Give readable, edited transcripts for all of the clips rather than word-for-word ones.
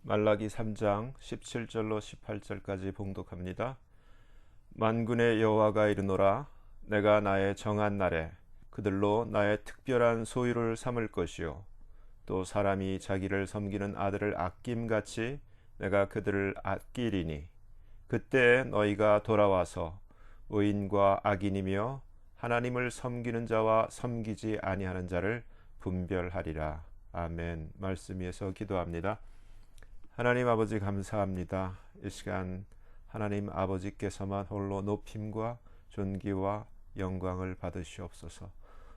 말라기 3장 17절로 18절까지 봉독합니다. 만군의 여호와가 이르노라. 내가 나의 정한 날에 그들로 나의 특별한 소유를 삼을 것이요 또 사람이 자기를 섬기는 아들을 아낌같이 내가 그들을 아끼리니 그때 너희가 돌아와서 의인과 악인이며 하나님을 섬기는 자와 섬기지 아니하는 자를 분별하리라. 아멘. 말씀 위에서 기도합니다. 하나님 아버지 감사합니다. 이 시간 하나님 아버지께서만 홀로 높임과 존귀와 영광을 받으시옵소서.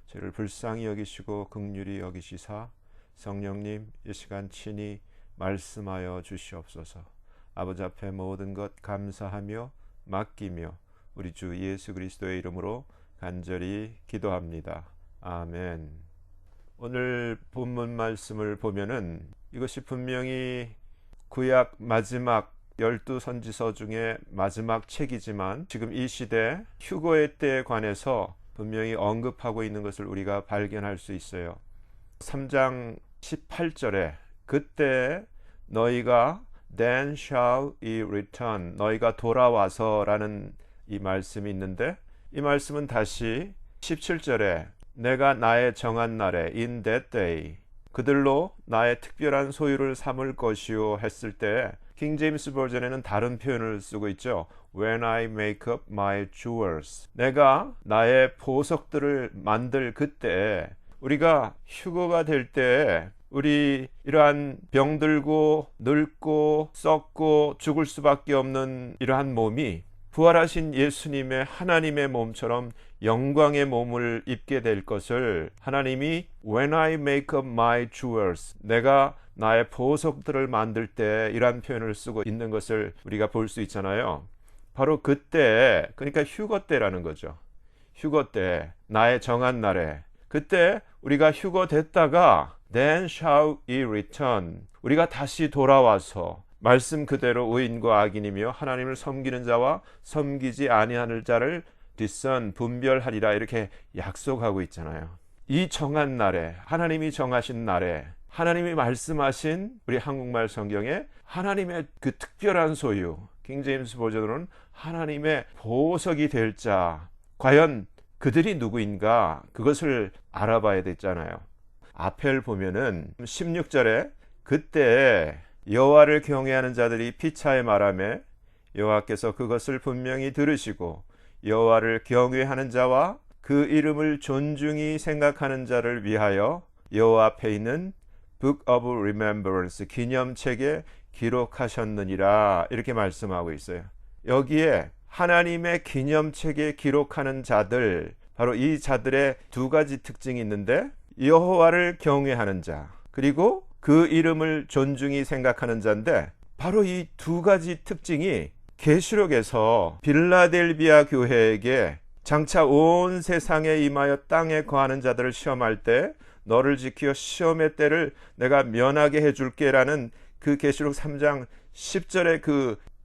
저를 불쌍히 여기시고 긍휼히 여기시사 성령님 이 시간 친히 말씀하여 주시옵소서. 아버지 앞에 모든 것 감사하며 맡기며 우리 주 예수 그리스도의 이름으로 간절히 기도합니다. 아멘. 오늘 본문 말씀을 보면은 이것이 분명히 구약 마지막 12선지서 중에 마지막 책이지만 지금 이 시대 휴거의 때에 관해서 분명히 언급하고 있는 것을 우리가 발견할 수 있어요. 3장 18절에 그때 너희가 then shall ye return, 너희가 돌아와서 라는 이 말씀이 있는데, 이 말씀은 다시 17절에 내가 나의 정한 날에 in that day 그들로 나의 특별한 소유를 삼을 것이요 했을 때 킹 제임스 버전에는 다른 표현을 쓰고 있죠. When I make up my jewels, 내가 나의 보석들을 만들 그때, 우리가 휴거가 될 때 우리 이러한 병들고 늙고 썩고 죽을 수밖에 없는 이러한 몸이 부활하신 예수님의 하나님의 몸처럼 영광의 몸을 입게 될 것을 하나님이 When I make up my jewels, 내가 나의 보석들을 만들 때 이란 표현을 쓰고 있는 것을 우리가 볼 수 있잖아요. 바로 그때, 그러니까 휴거 때라는 거죠. 휴거 때, 나의 정한 날에, 그때 우리가 휴거 됐다가 Then shall ye return, 우리가 다시 돌아와서 말씀 그대로 의인과 악인이며 하나님을 섬기는 자와 섬기지 아니하는 자를 discern, 분별하리라 이렇게 약속하고 있잖아요. 이 정한 날에, 하나님이 정하신 날에 하나님이 말씀하신 우리 한국말 성경에 하나님의 그 특별한 소유, 킹 제임스 버전으로는 하나님의 보석이 될 자, 과연 그들이 누구인가 그것을 알아봐야 되잖아요. 앞을 보면은 16절에 그때 여호와를 경외하는 자들이 피차에 말하며 여호와께서 그것을 분명히 들으시고 여호와를 경외하는 자와 그 이름을 존중히 생각하는 자를 위하여 여호와 앞에 있는 Book of Remembrance, 기념책에 기록하셨느니라 이렇게 말씀하고 있어요. 여기에 하나님의 기념책에 기록하는 자들, 바로 이 자들의 두 가지 특징이 있는데, 여호와를 경외하는 자 그리고 그 이름을 존중히 생각하는 자인데, 바로 이 두 가지 특징이 계시록에서 빌라델비아 교회에게 장차 온 세상에 임하여 땅에 거하는 자들을 시험할 때 너를 지키어 시험의 때를 내가 면하게 해줄게 라는 그 계시록 3장 10절의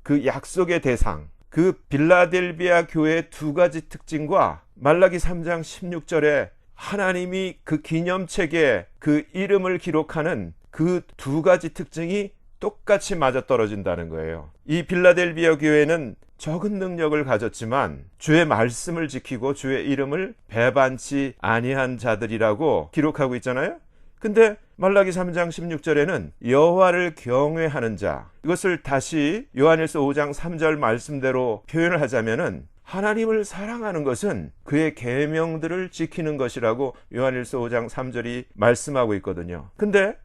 그 약속의 대상, 그 빌라델비아 교회의 두 가지 특징과 말라기 3장 16절에 하나님이 그 기념책에 그 이름을 기록하는 그 두 가지 특징이 똑같이 맞아떨어진다는 거예요. 이 빌라델비아 교회는 적은 능력을 가졌지만 주의 말씀을 지키고 주의 이름을 배반치 아니한 자들이라고 기록하고 있잖아요. 근데 말라기 3장 16절에는 여호와를 경외하는 자, 이것을 다시 요한일서 5장 3절 말씀대로 표현을 하자면은 하나님을 사랑하는 것은 그의 계명들을 지키는 것이라고 요한일서 5장 3절이 말씀하고 있거든요. 근데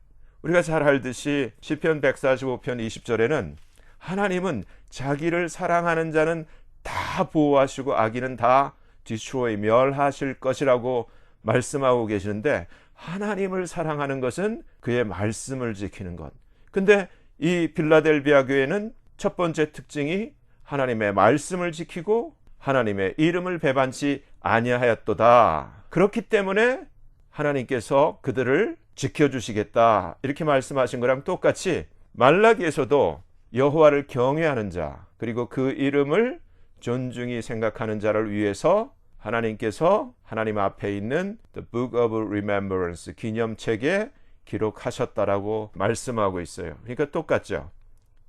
우리가 잘 알듯이 시편 145편 20절에는 하나님은 자기를 사랑하는 자는 다 보호하시고 악인은 다 destroy, 멸하실 것이라고 말씀하고 계시는데, 하나님을 사랑하는 것은 그의 말씀을 지키는 것. 근데 이 빌라델비아 교회는 첫 번째 특징이 하나님의 말씀을 지키고 하나님의 이름을 배반치 아니하였도다. 그렇기 때문에 하나님께서 그들을 지켜주시겠다 이렇게 말씀하신 거랑 똑같이 말라기에서도 여호와를 경외하는 자 그리고 그 이름을 존중히 생각하는 자를 위해서 하나님께서 하나님 앞에 있는 The Book of Remembrance, 기념책에 기록하셨다라고 말씀하고 있어요. 그러니까 똑같죠.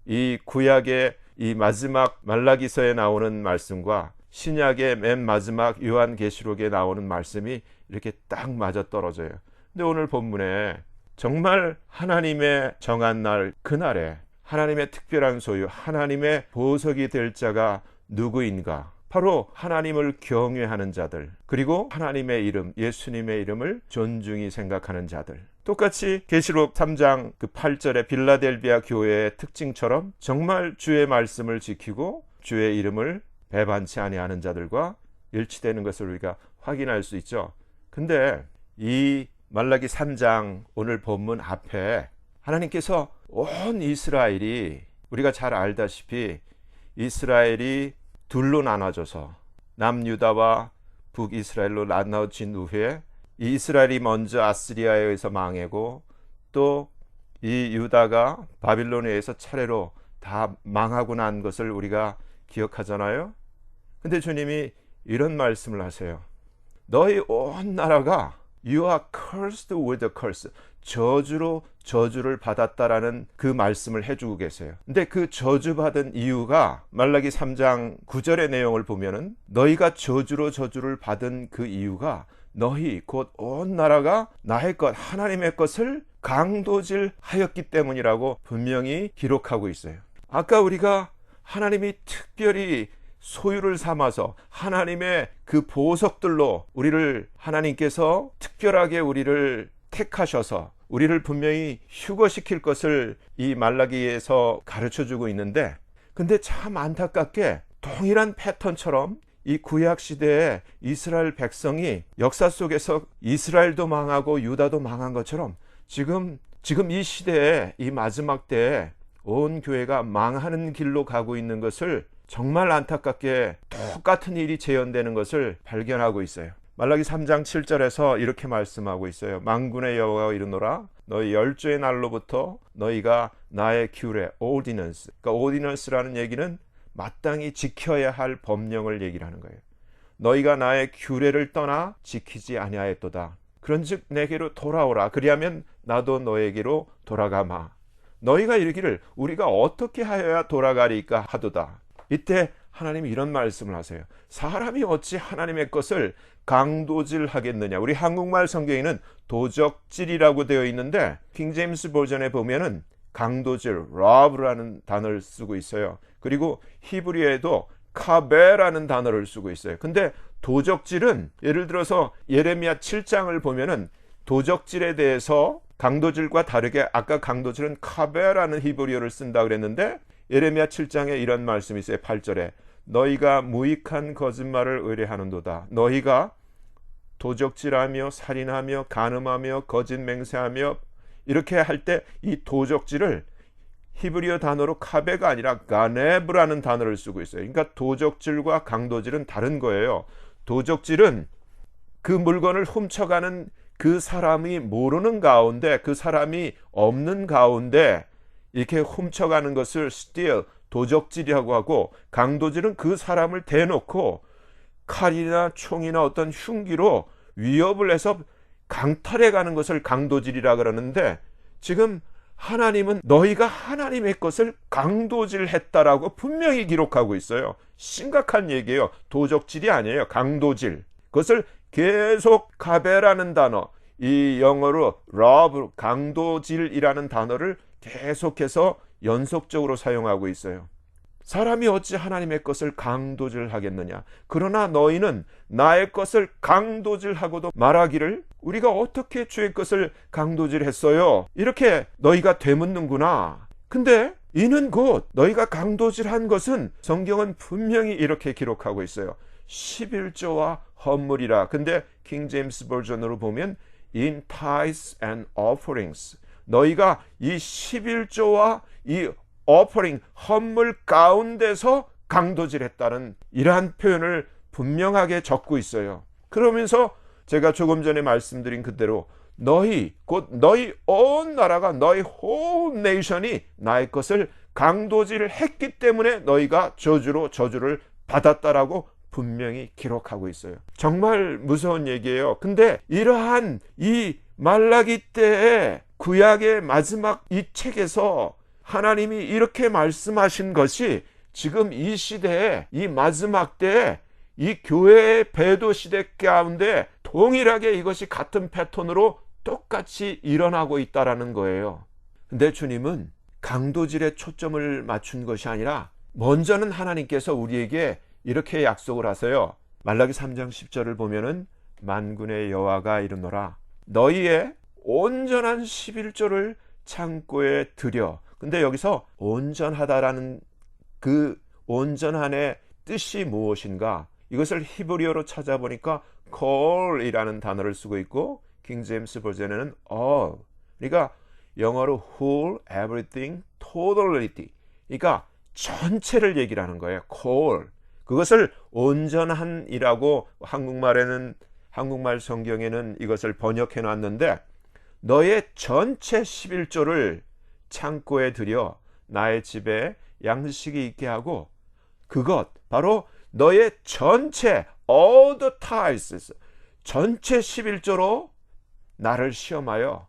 이 구약의 이 마지막 말라기서에 나오는 말씀과 신약의 맨 마지막 요한계시록에 나오는 말씀이 이렇게 딱 맞아떨어져요. 근데 오늘 본문에 정말 하나님의 정한 날, 그날에 하나님의 특별한 소유, 하나님의 보석이 될 자가 누구인가? 바로 하나님을 경외하는 자들, 그리고 하나님의 이름, 예수님의 이름을 존중히 생각하는 자들. 똑같이 계시록 3장 그 8절의 빌라델비아 교회의 특징처럼 정말 주의 말씀을 지키고 주의 이름을 배반치 아니하는 자들과 일치되는 것을 우리가 확인할 수 있죠. 근데 이 말라기 3장 오늘 본문 앞에 하나님께서 온 이스라엘이, 우리가 잘 알다시피 이스라엘이 둘로 나눠져서 남유다와 북이스라엘로 나눠진 후에 이 이스라엘이 먼저 아스리아에 의해서 망하고 또 이 유다가 바빌론에 의해서 차례로 다 망하고 난 것을 우리가 기억하잖아요. 근데 주님이 이런 말씀을 하세요. 너희 온 나라가 You are cursed with a curse. 저주로 저주를 받았다라는 그 말씀을 해주고 계세요. 근데 그 저주받은 이유가 말라기 3장 9절의 내용을 보면은 너희가 저주로 저주를 받은 그 이유가 너희 곧 온 나라가 나의 것 하나님의 것을 강도질하였기 때문이라고 분명히 기록하고 있어요. 아까 우리가 하나님이 특별히 소유를 삼아서 하나님의 그 보석들로 우리를 하나님께서 특별하게 우리를 택하셔서 우리를 분명히 휴거시킬 것을 이 말라기에서 가르쳐주고 있는데, 근데 참 안타깝게 동일한 패턴처럼 이 구약시대에 이스라엘 백성이 역사 속에서 이스라엘도 망하고 유다도 망한 것처럼 지금 이 시대에 이 마지막 때에 온 교회가 망하는 길로 가고 있는 것을 정말 안타깝게 똑같은 일이 재현되는 것을 발견하고 있어요. 말라기 3장 7절에서 이렇게 말씀하고 있어요. 만군의 여호와가 이르노라 너희 열조의 날로부터 너희가 나의 규례, ordinance, 그러니까 ordinance라는 얘기는 마땅히 지켜야 할 법령을 얘기를 하는 거예요. 너희가 나의 규례를 떠나 지키지 아니하였도다. 그런즉 내게로 돌아오라. 그리하면 나도 너에게로 돌아가마. 너희가 이르기를 우리가 어떻게 하여야 돌아가리까 하도다. 이때 하나님이 이런 말씀을 하세요. 사람이 어찌 하나님의 것을 강도질하겠느냐. 우리 한국말 성경에는 도적질이라고 되어 있는데 킹제임스 버전에 보면은 강도질, rob라는 단어를 쓰고 있어요. 그리고 히브리어에도 카베라는 단어를 쓰고 있어요. 근데 도적질은 예를 들어서 예레미야 7장을 보면은 도적질에 대해서 강도질과 다르게 아까 강도질은 카베라는 히브리어를 쓴다 그랬는데 예레미야 7장에 이런 말씀이 있어요. 8절에 너희가 무익한 거짓말을 의뢰하는도다. 너희가 도적질하며 살인하며 간음하며 거짓 맹세하며 이렇게 할 때 이 도적질을 히브리어 단어로 카베가 아니라 가네브라는 단어를 쓰고 있어요. 그러니까 도적질과 강도질은 다른 거예요. 도적질은 그 물건을 훔쳐가는 그 사람이 모르는 가운데, 그 사람이 없는 가운데 이렇게 훔쳐가는 것을 steal, 도적질이라고 하고, 강도질은 그 사람을 대놓고 칼이나 총이나 어떤 흉기로 위협을 해서 강탈해 가는 것을 강도질이라 그러는데, 지금 하나님은 너희가 하나님의 것을 강도질했다라고 분명히 기록하고 있어요. 심각한 얘기예요. 도적질이 아니에요. 강도질. 그것을 계속 카베라는 단어, 이 영어로 love, 강도질이라는 단어를 계속해서 연속적으로 사용하고 있어요. 사람이 어찌 하나님의 것을 강도질하겠느냐. 그러나 너희는 나의 것을 강도질하고도 말하기를 우리가 어떻게 주의 것을 강도질했어요? 이렇게 너희가 되묻는구나. 근데 이는 곧 너희가 강도질한 것은 성경은 분명히 이렇게 기록하고 있어요. 11조와 헌물이라. 근데 킹 제임스 버전으로 보면 in tithes and offerings. 너희가 이 11조와 이 offering, 헌물 가운데서 강도질했다는 이러한 표현을 분명하게 적고 있어요. 그러면서 제가 조금 전에 말씀드린 그대로 너희, 곧 너희 온 나라가, 너희 whole nation이 나의 것을 강도질을 했기 때문에 너희가 저주로 저주를 받았다라고 분명히 기록하고 있어요. 정말 무서운 얘기예요. 근데 이러한 이 말라기 때에 구약의 마지막 이 책에서 하나님이 이렇게 말씀하신 것이 지금 이 시대에, 이 마지막 때에 이 교회의 배도 시대 가운데 동일하게 이것이 같은 패턴으로 똑같이 일어나고 있다라는 거예요. 근데 주님은 강도질에 초점을 맞춘 것이 아니라 먼저는 하나님께서 우리에게 이렇게 약속을 하세요. 말라기 3장 10절을 보면은 만군의 여호와가 이르노라 너희의 온전한 11조를 창고에 들여. 근데 여기서 온전하다라는 그 온전한의 뜻이 무엇인가? 이것을 히브리어로 찾아보니까 call이라는 단어를 쓰고 있고 킹제임스 버전에는 all. 그러니까 영어로 whole, everything, totality. 그러니까 전체를 얘기를 하는 거예요. call. 그것을 온전한이라고 한국말 성경에는 이것을 번역해 놨는데 너의 전체 11조를 창고에 들여 나의 집에 양식이 있게 하고 그것 바로 너의 전체 all the tithes 전체 11조로 나를 시험하여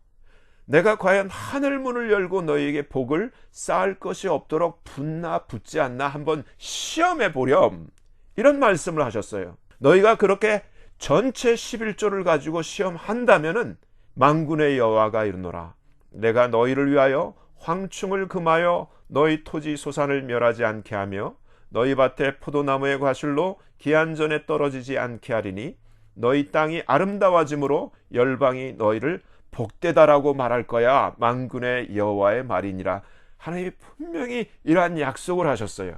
내가 과연 하늘문을 열고 너희에게 복을 쌓을 것이 없도록 붙나 붙지 않나 한번 시험해 보렴. 이런 말씀을 하셨어요. 너희가 그렇게 전체 11조를 가지고 시험한다면은 만군의 여호와가 이르노라 내가 너희를 위하여 황충을 금하여 너희 토지 소산을 멸하지 않게 하며 너희 밭에 포도나무의 과실로 기한전에 떨어지지 않게 하리니 너희 땅이 아름다워짐으로 열방이 너희를 복되다라고 말할 거야. 만군의 여호와의 말이니라. 하나님이 분명히 이러한 약속을 하셨어요.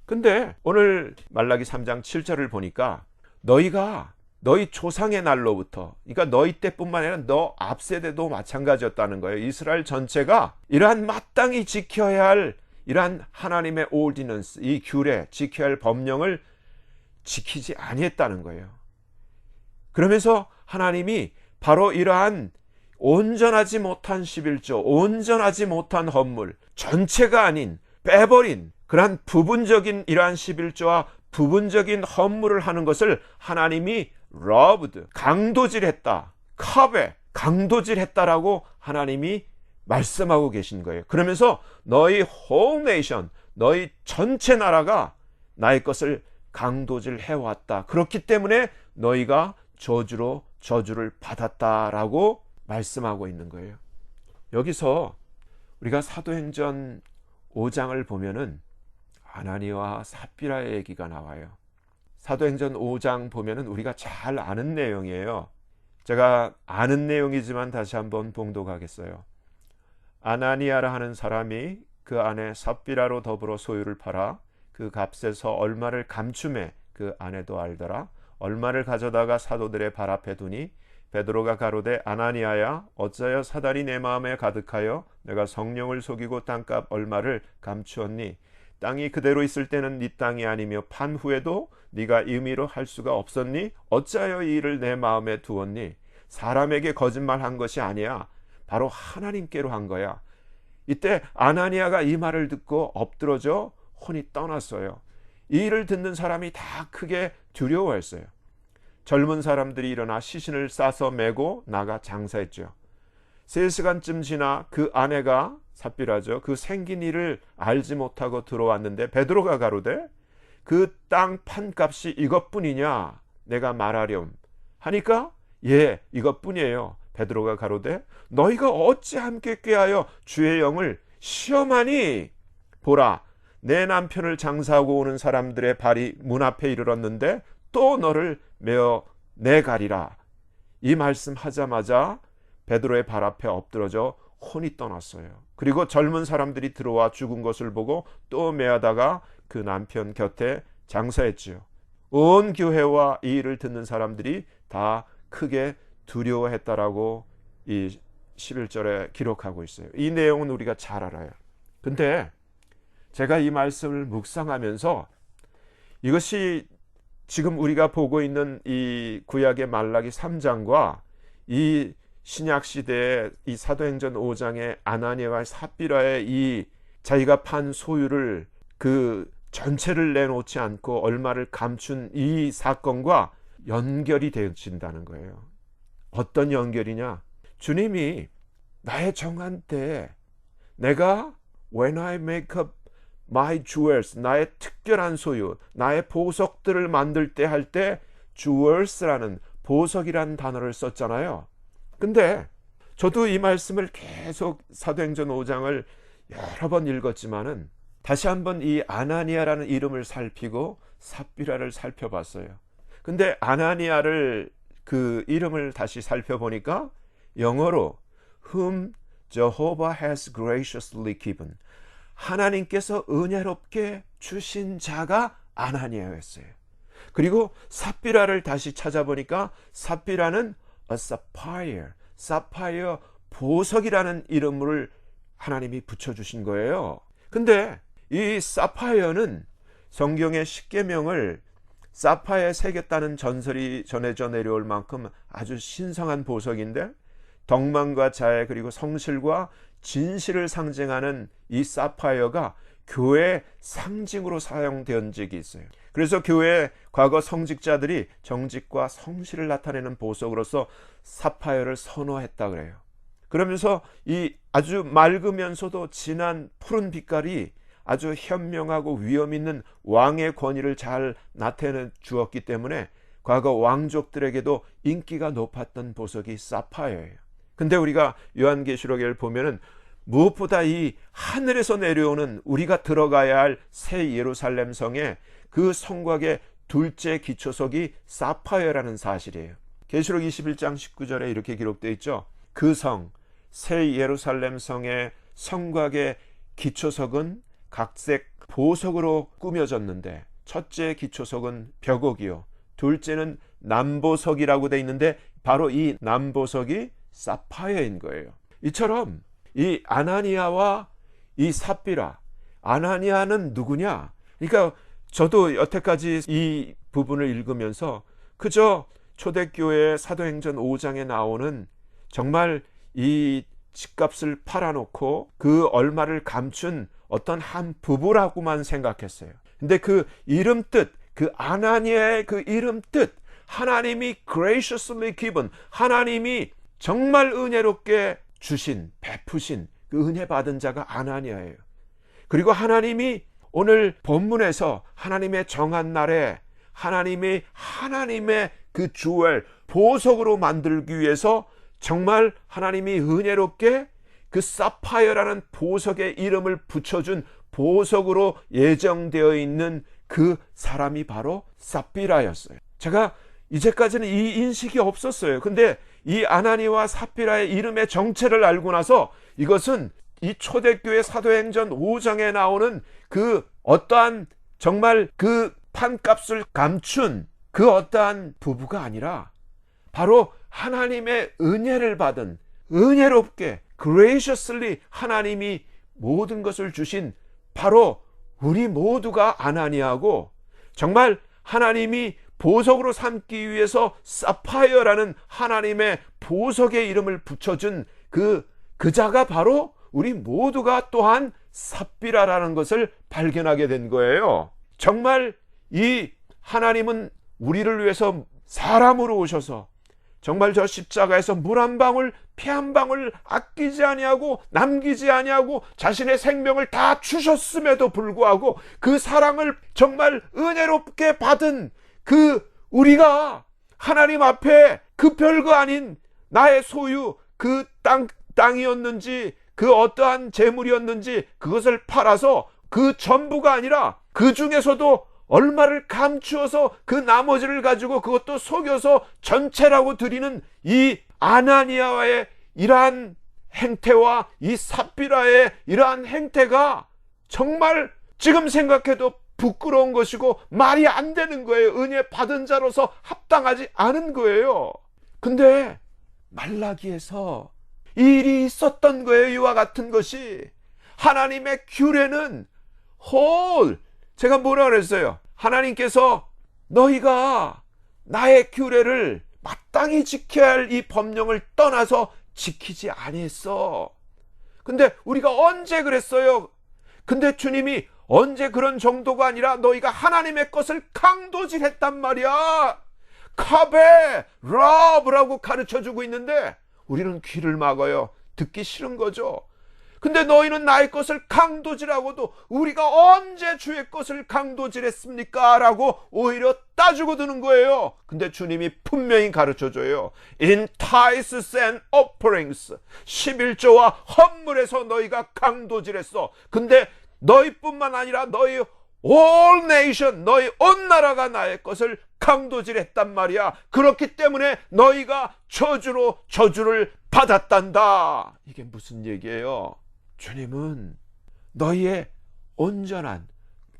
근데 오늘 말라기 3장 7절을 보니까 너희가 너희 조상의 날로부터, 그러니까 너희 때뿐만 아니라 너 앞세대도 마찬가지였다는 거예요. 이스라엘 전체가 이러한 마땅히 지켜야 할 이러한 하나님의 오디넌스, 이 규례, 지켜야 할 법령을 지키지 아니했다는 거예요. 그러면서 하나님이 바로 이러한 온전하지 못한 11조, 온전하지 못한 헌물, 전체가 아닌 빼버린 그러한 부분적인 이러한 11조와 부분적인 헌물을 하는 것을 하나님이 loved, 강도질했다, 카베, 강도질했다라고 하나님이 말씀하고 계신 거예요. 그러면서 너희 whole nation, 너희 전체 나라가 나의 것을 강도질 해왔다. 그렇기 때문에 너희가 저주를 받았다라고 말씀하고 있는 거예요. 여기서 우리가 사도행전 5장을 보면은 아나니와 삽비라의 얘기가 나와요. 사도행전 5장 보면은 우리가 잘 아는 내용이에요. 제가 아는 내용이지만 다시 한번 봉독하겠어요. 아나니아라 하는 사람이 그 안에 삽비라로 더불어 소유를 팔아 그 값에서 얼마를 감춤해 그 아내도 알더라. 얼마를 가져다가 사도들의 발 앞에 두니 베드로가 가로되 아나니아야 어찌하여 사단이 내 마음에 가득하여 내가 성령을 속이고 땅값 얼마를 감추었니? 땅이 그대로 있을 때는 네 땅이 아니며 판 후에도 네가 임의로 할 수가 없었니? 어찌하여 이 일을 내 마음에 두었니? 사람에게 거짓말한 것이 아니야. 바로 하나님께로 한 거야. 이때 아나니아가 이 말을 듣고 엎드러져 혼이 떠났어요. 이 일을 듣는 사람이 다 크게 두려워했어요. 젊은 사람들이 일어나 시신을 싸서 메고 나가 장사했죠. 3시간쯤 지나 그 아내가 삽비라죠. 그 생긴 일을 알지 못하고 들어왔는데 베드로가 가로되 그 땅 판값이 이것뿐이냐 내가 말하렴 하니까 예 이것뿐이에요. 베드로가 가로되 너희가 어찌 함께 꾀하여 주의 영을 시험하니? 보라 내 남편을 장사하고 오는 사람들의 발이 문 앞에 이르렀는데 또 너를 메어 내가리라. 이 말씀 하자마자 베드로의 발 앞에 엎드러져 혼이 떠났어요. 그리고 젊은 사람들이 들어와 죽은 것을 보고 또 매하다가 그 남편 곁에 장사했지요. 온 교회와 이 일을 듣는 사람들이 다 크게 두려워했다라고 이 11절에 기록하고 있어요. 이 내용은 우리가 잘 알아요. 근데 제가 이 말씀을 묵상하면서 이것이 지금 우리가 보고 있는 이 구약의 말라기 3장과 이 신약 시대의 이 사도행전 5장의 아나니아와 삽비라의 이 자기가 판 소유를 그 전체를 내놓지 않고 얼마를 감춘 이 사건과 연결이 되어진다는 거예요. 어떤 연결이냐? 주님이 나의 정한 때에 내가 when I make up my jewels, 나의 특별한 소유, 나의 보석들을 만들 때 할 때 jewels라는 보석이라는 단어를 썼잖아요. 근데 저도 이 말씀을 계속 사도행전 5장을 여러 번 읽었지만은 다시 한번 이 아나니아라는 이름을 살피고 삽비라를 살펴봤어요. 근데 아나니아를 그 이름을 다시 살펴보니까 영어로 whom Jehovah has graciously given, 하나님께서 은혜롭게 주신 자가 아나니아였어요. 그리고 삽비라를 다시 찾아보니까 삽비라는 a sapphire, 사파이어 보석이라는 이름을 하나님이 붙여주신 거예요. 근데 이 사파이어는 성경의 십계명을 사파이어에 새겼다는 전설이 전해져 내려올 만큼 아주 신성한 보석인데, 덕망과 자애 그리고 성실과 진실을 상징하는 이 사파이어가 교회의 상징으로 사용된 적이 있어요. 그래서 교회 과거 성직자들이 정직과 성실을 나타내는 보석으로서 사파이어를 선호했다 그래요. 그러면서 이 아주 맑으면서도 진한 푸른 빛깔이 아주 현명하고 위험 있는 왕의 권위를 잘 나타내 주었기 때문에 과거 왕족들에게도 인기가 높았던 보석이 사파이어예요. 근데 우리가 요한계시록을 보면은 무엇보다 이 하늘에서 내려오는 우리가 들어가야 할 새 예루살렘 성에 그 성곽의 둘째 기초석이 사파이어라는 사실이에요. 계시록 21장 19절에 이렇게 기록되어 있죠. 그 성, 새 예루살렘 성의 성곽의 기초석은 각색 보석으로 꾸며졌는데, 첫째 기초석은 벽옥이요, 둘째는 남보석이라고 되어 있는데 바로 이 남보석이 사파이어인 거예요. 이처럼 이 아나니아와 이 삽비라, 아나니아는 누구냐? 그러니까 저도 여태까지 이 부분을 읽으면서 그저 초대교회 사도행전 5장에 나오는 정말 이 집값을 팔아놓고 그 얼마를 감춘 어떤 한 부부라고만 생각했어요. 근데 그 이름 뜻, 그 아나니아의 그 이름 뜻, 하나님이 graciously given, 하나님이 정말 은혜롭게 주신, 베푸신 그 은혜 받은 자가 아나니아예요. 그리고 하나님이 오늘 본문에서 하나님의 정한 날에 하나님의 그 주엘, 보석으로 만들기 위해서 정말 하나님이 은혜롭게 그 사파이어라는 보석의 이름을 붙여준 보석으로 예정되어 있는 그 사람이 바로 삽비라였어요. 제가 이제까지는 이 인식이 없었어요. 근데 이 아나니와 삽비라의 이름의 정체를 알고 나서 이것은 이 초대교회 사도행전 5장에 나오는 그 어떠한 정말 그 판값을 감춘 그 어떠한 부부가 아니라 바로 하나님의 은혜를 받은, 은혜롭게 graciously 하나님이 모든 것을 주신 바로 우리 모두가 아나니아고, 정말 하나님이 보석으로 삼기 위해서 사파이어라는 하나님의 보석의 이름을 붙여준 그 자가 바로 우리 모두가 또한 삽비라라는 것을 발견하게 된 거예요. 정말 이 하나님은 우리를 위해서 사람으로 오셔서 정말 저 십자가에서 물 한 방울 피 한 방울 아끼지 아니하고 남기지 아니하고 자신의 생명을 다 주셨음에도 불구하고 그 사랑을 정말 은혜롭게 받은 그 우리가 하나님 앞에 그 별거 아닌 나의 소유, 그 땅이었는지 그 어떠한 재물이었는지 그것을 팔아서 그 전부가 아니라 그 중에서도 얼마를 감추어서 그 나머지를 가지고 그것도 속여서 전체라고 드리는 이 아나니아와의 이러한 행태와 이 삽비라의 이러한 행태가 정말 지금 생각해도 부끄러운 것이고 말이 안 되는 거예요. 은혜 받은 자로서 합당하지 않은 거예요. 근데 말라기에서 일이 있었던 거예요. 이와 같은 것이. 하나님의 규례는 제가 뭐라 그랬어요? 하나님께서 너희가 나의 규례를 마땅히 지켜야 할 이 법령을 떠나서 지키지 아니했어. 근데 우리가 언제 그랬어요? 근데 주님이 언제 그런 정도가 아니라 너희가 하나님의 것을 강도질했단 말이야. 카베, 러브라고 가르쳐주고 있는데 우리는 귀를 막아요. 듣기 싫은 거죠. 근데 너희는 나의 것을 강도질하고도 우리가 언제 주의 것을 강도질했습니까? 라고 오히려 따지고 드는 거예요. 근데 주님이 분명히 가르쳐줘요. In tithes and offerings, 11조와 헌물에서 너희가 강도질했어. 근데 너희뿐만 아니라 너희 all nation, 너희 온 나라가 나의 것을 강도질했단 말이야. 그렇기 때문에 너희가 저주로 저주를 받았단다. 이게 무슨 얘기예요? 주님은 너희의 온전한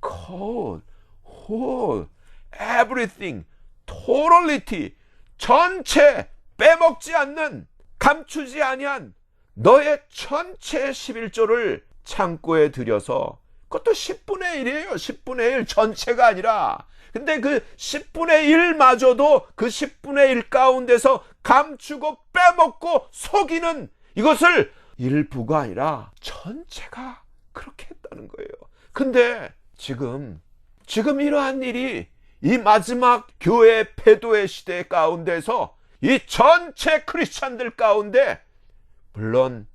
cold, whole, everything, totality, 전체 빼먹지 않는, 감추지 아니한 너의 전체 11조를 창고에 들여서, 그것도 10분의 1이에요. 10분의 1 전체가 아니라. 근데 그 10분의 1마저도 그 10분의 1 가운데서 감추고 빼먹고 속이는, 이것을 일부가 아니라 전체가 그렇게 했다는 거예요. 근데 지금 이러한 일이 이 마지막 교회 패도의 시대 가운데서 이 전체 크리스찬들 가운데, 물론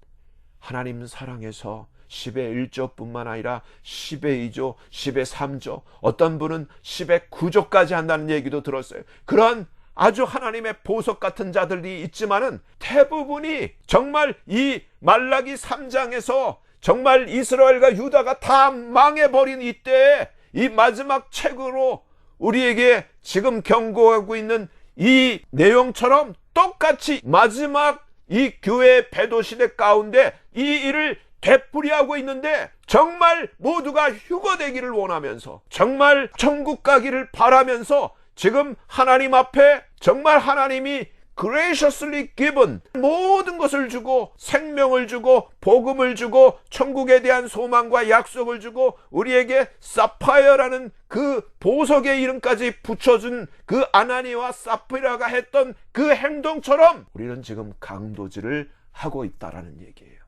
하나님 사랑해서 10의 1조뿐만 아니라 10의 2조, 10의 3조, 어떤 분은 10의 9조까지 한다는 얘기도 들었어요. 그런 아주 하나님의 보석 같은 자들이 있지만은 대부분이 정말 이 말라기 3장에서 정말 이스라엘과 유다가 다 망해버린 이때에 이 마지막 책으로 우리에게 지금 경고하고 있는 이 내용처럼 똑같이 마지막 이 교회 배도 시대 가운데 이 일을 되풀이하고 있는데, 정말 모두가 휴거되기를 원하면서, 정말 천국 가기를 바라면서 지금 하나님 앞에 정말 하나님이 graciously given 모든 것을 주고, 생명을 주고, 복음을 주고, 천국에 대한 소망과 약속을 주고, 우리에게 사파이어라는 그 보석의 이름까지 붙여준 그 아나니와 사피라가 했던 그 행동처럼 우리는 지금 강도질을 하고 있다라는 얘기예요.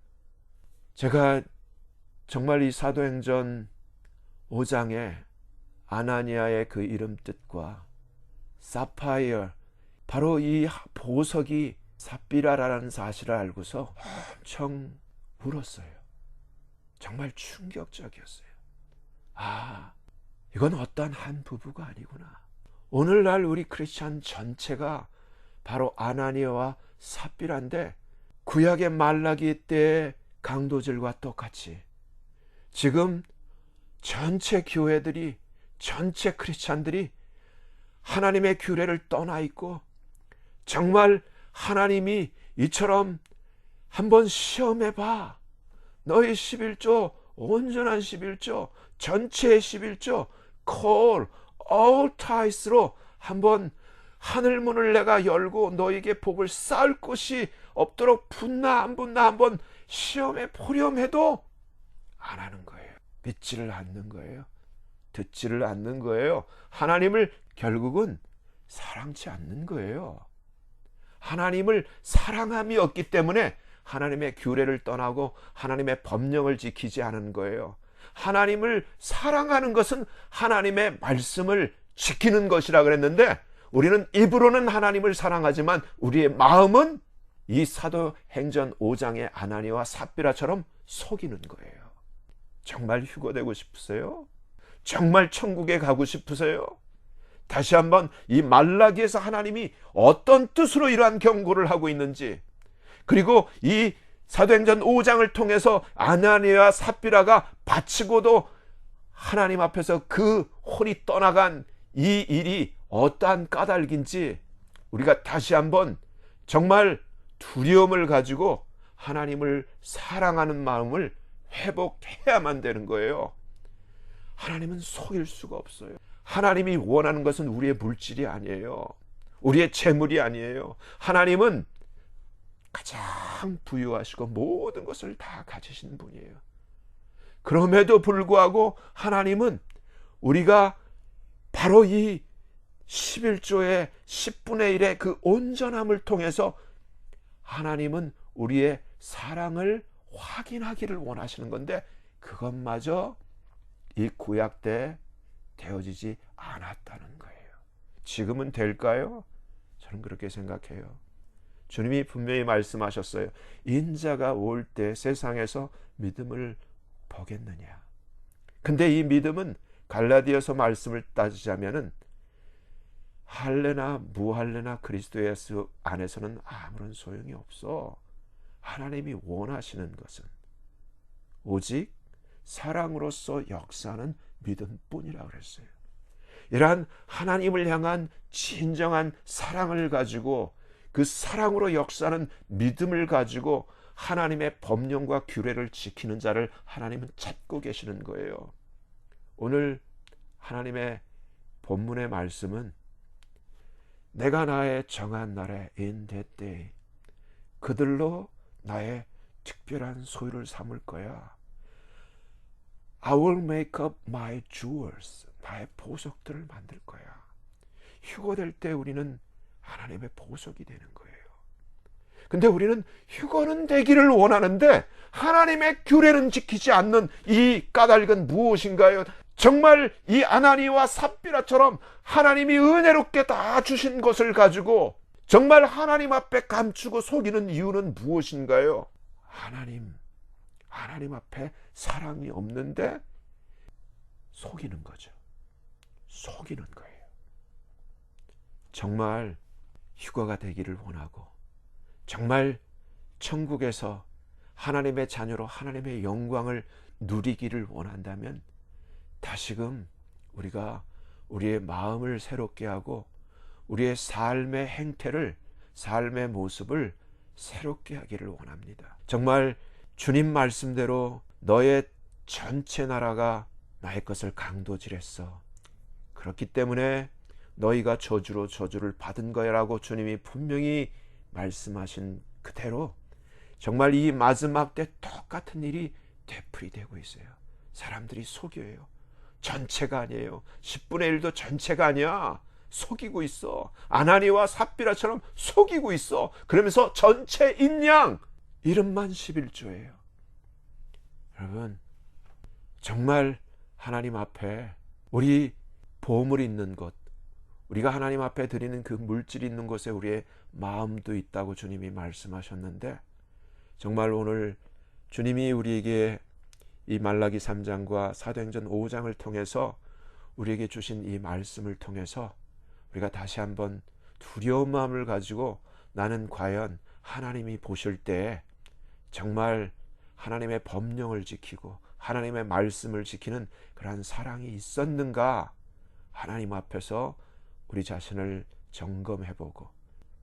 제가 정말 이 사도행전 5장에 아나니아의 그 이름 뜻과 사파이어, 바로 이 보석이 사피라라는 사실을 알고서 엄청 울었어요. 정말 충격적이었어요. 아, 이건 어떤 한 부부가 아니구나. 오늘날 우리 크리스찬 전체가 바로 아나니아와 사피라인데, 구약의 말라기 때의 강도질과 똑같이 지금 전체 교회들이, 전체 크리스찬들이 하나님의 규례를 떠나 있고, 정말 하나님이 이처럼 한번 시험해봐. 너희 11조, 온전한 11조, 전체의 11조, call, all tithes로 한번 하늘문을 내가 열고 너에게 복을 쌓을 곳이 없도록 붙나 안 붙나 한번 시험해 보렴 해도 안 하는 거예요. 믿지를 않는 거예요. 듣지를 않는 거예요. 하나님을 결국은 사랑치 않는 거예요. 하나님을 사랑함이 없기 때문에 하나님의 규례를 떠나고 하나님의 법령을 지키지 않은 거예요. 하나님을 사랑하는 것은 하나님의 말씀을 지키는 것이라 그랬는데, 우리는 입으로는 하나님을 사랑하지만 우리의 마음은 이 사도행전 5장의 아나니아와 삽비라처럼 속이는 거예요. 정말 휴거되고 싶으세요? 정말 천국에 가고 싶으세요? 다시 한번 이 말라기에서 하나님이 어떤 뜻으로 이러한 경고를 하고 있는지, 그리고 이 사도행전 5장을 통해서 아나니아와 삽비라가 바치고도 하나님 앞에서 그 혼이 떠나간 이 일이 어떠한 까닭인지 우리가 다시 한번 정말 두려움을 가지고 하나님을 사랑하는 마음을 회복해야만 되는 거예요. 하나님은 속일 수가 없어요. 하나님이 원하는 것은 우리의 물질이 아니에요. 우리의 재물이 아니에요. 하나님은 가장 부유하시고 모든 것을 다 가지신 분이에요. 그럼에도 불구하고 하나님은 우리가 바로 이 11조의 10분의 1의 그 온전함을 통해서 하나님은 우리의 사랑을 확인하기를 원하시는 건데, 그것마저 이 구약 때 되어지지 않았다는 거예요. 지금은 될까요? 저는 그렇게 생각해요. 주님이 분명히 말씀하셨어요. 인자가 올 때 세상에서 믿음을 보겠느냐. 근데 이 믿음은 갈라디아서 말씀을 따지자면은 할래나 무할래나 그리스도 예수 안에서는 아무런 소용이 없어. 하나님이 원하시는 것은 오직 사랑으로서 역사하는 믿음뿐이라고 그랬어요. 이러한 하나님을 향한 진정한 사랑을 가지고 그 사랑으로 역사하는 믿음을 가지고 하나님의 법령과 규례를 지키는 자를 하나님은 찾고 계시는 거예요. 오늘 하나님의 본문의 말씀은 내가 나의 정한 날에 in that day 그들로 나의 특별한 소유를 삼을 거야. I will make up my jewels. 나의 보석들을 만들 거야. 휴거될 때 우리는 하나님의 보석이 되는 거예요. 근데 우리는 휴거는 되기를 원하는데 하나님의 규례는 지키지 않는 이 까닭은 무엇인가요? 정말 이 아나니와 삽비라처럼 하나님이 은혜롭게 다 주신 것을 가지고 정말 하나님 앞에 감추고 속이는 이유는 무엇인가요? 하나님 앞에 사랑이 없는데 속이는 거죠. 속이는 거예요. 정말 휴거가 되기를 원하고 정말 천국에서 하나님의 자녀로 하나님의 영광을 누리기를 원한다면 다시금 우리가 우리의 마음을 새롭게 하고 우리의 삶의 행태를, 삶의 모습을 새롭게 하기를 원합니다. 정말 주님 말씀대로 너의 전체 나라가 나의 것을 강도질했어. 그렇기 때문에 너희가 저주로 저주를 받은 거야라고 주님이 분명히 말씀하신 그대로 정말 이 마지막 때 똑같은 일이 되풀이되고 있어요. 사람들이 속여요. 전체가 아니에요. 10분의 1도 전체가 아니야. 속이고 있어. 아나니와 삽비라처럼 속이고 있어. 그러면서 전체인 양 이름만 11조예요. 여러분 정말 하나님 앞에 우리 보물 있는 것, 우리가 하나님 앞에 드리는 그 물질 있는 곳에 우리의 마음도 있다고 주님이 말씀하셨는데 정말 오늘 주님이 우리에게 이 말라기 3장과 사도행전 5장을 통해서 우리에게 주신 이 말씀을 통해서 우리가 다시 한번 두려운 마음을 가지고 나는 과연 하나님이 보실 때 정말 하나님의 법령을 지키고 하나님의 말씀을 지키는 그러한 사랑이 있었는가 하나님 앞에서 우리 자신을 점검해보고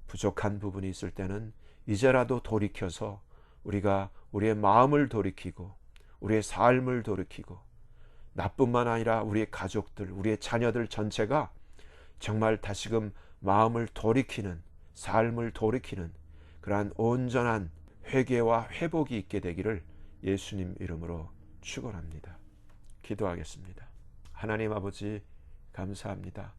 부족한 부분이 있을 때는 이제라도 돌이켜서 우리가 우리의 마음을 돌이키고 우리의 삶을 돌이키고 나뿐만 아니라 우리의 가족들, 우리의 자녀들 전체가 정말 다시금 마음을 돌이키는, 삶을 돌이키는 그러한 온전한 회개와 회복이 있게 되기를 예수님 이름으로 축원합니다. 기도하겠습니다. 하나님 아버지 감사합니다.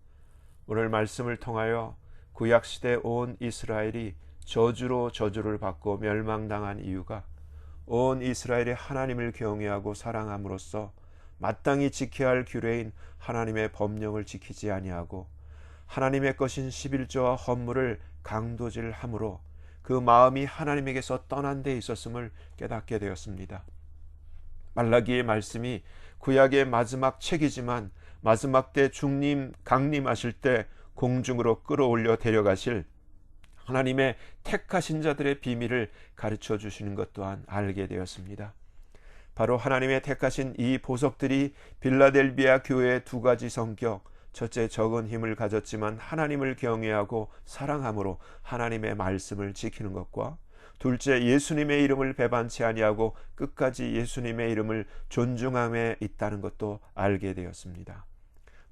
오늘 말씀을 통하여 구약시대 온 이스라엘이 저주로 저주를 받고 멸망당한 이유가 온 이스라엘이 하나님을 경외하고 사랑함으로써 마땅히 지켜야 할 규례인 하나님의 법령을 지키지 아니하고 하나님의 것인 11조와 헌물을 강도질함으로 그 마음이 하나님에게서 떠난 데 있었음을 깨닫게 되었습니다. 말라기의 말씀이 구약의 마지막 책이지만 마지막 때 중림 강림하실 때 공중으로 끌어올려 데려가실 하나님의 택하신 자들의 비밀을 가르쳐 주시는 것 또한 알게 되었습니다. 바로 하나님의 택하신 이 보석들이 빌라델비아 교회의 두 가지 성격, 첫째 적은 힘을 가졌지만 하나님을 경외하고 사랑함으로 하나님의 말씀을 지키는 것과 둘째 예수님의 이름을 배반치 아니하고 끝까지 예수님의 이름을 존중함에 있다는 것도 알게 되었습니다.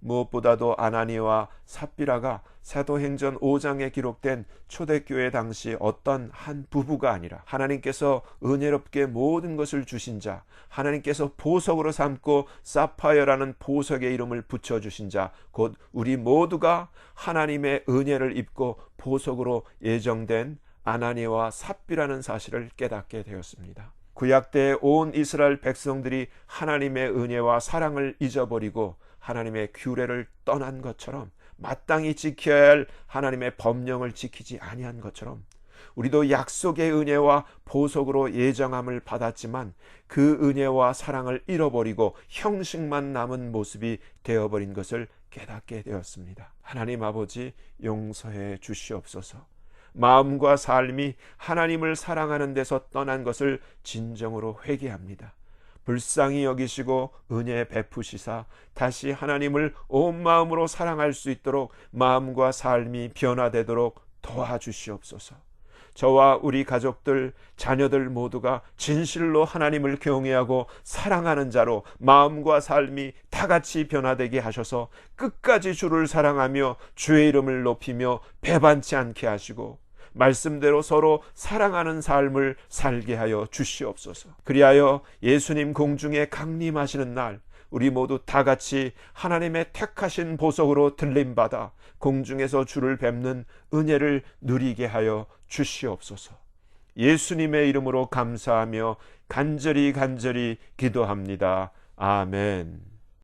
무엇보다도 아나니와 삽비라가 사도행전 5장에 기록된 초대교회 당시 어떤 한 부부가 아니라 하나님께서 은혜롭게 모든 것을 주신 자, 하나님께서 보석으로 삼고 사파이어라는 보석의 이름을 붙여주신 자, 곧 우리 모두가 하나님의 은혜를 입고 보석으로 예정된 아나니와 삽비라는 사실을 깨닫게 되었습니다. 구약 때 온 이스라엘 백성들이 하나님의 은혜와 사랑을 잊어버리고 하나님의 규례를 떠난 것처럼 마땅히 지켜야 할 하나님의 법령을 지키지 아니한 것처럼 우리도 약속의 은혜와 보석으로 예정함을 받았지만 그 은혜와 사랑을 잃어버리고 형식만 남은 모습이 되어버린 것을 깨닫게 되었습니다. 하나님 아버지, 용서해 주시옵소서. 마음과 삶이 하나님을 사랑하는 데서 떠난 것을 진정으로 회개합니다. 불쌍히 여기시고 은혜 베푸시사 다시 하나님을 온 마음으로 사랑할 수 있도록 마음과 삶이 변화되도록 도와주시옵소서. 저와 우리 가족들, 자녀들 모두가 진실로 하나님을 경외하고 사랑하는 자로 마음과 삶이 다 같이 변화되게 하셔서 끝까지 주를 사랑하며 주의 이름을 높이며 배반치 않게 하시고 말씀대로 서로 사랑하는 삶을 살게 하여 주시옵소서. 그리하여 예수님 공중에 강림하시는 날 우리 모두 다 같이 하나님의 택하신 보석으로 들림받아 공중에서 주를 뵙는 은혜를 누리게 하여 주시옵소서. 예수님의 이름으로 감사하며 간절히 기도합니다. 아멘.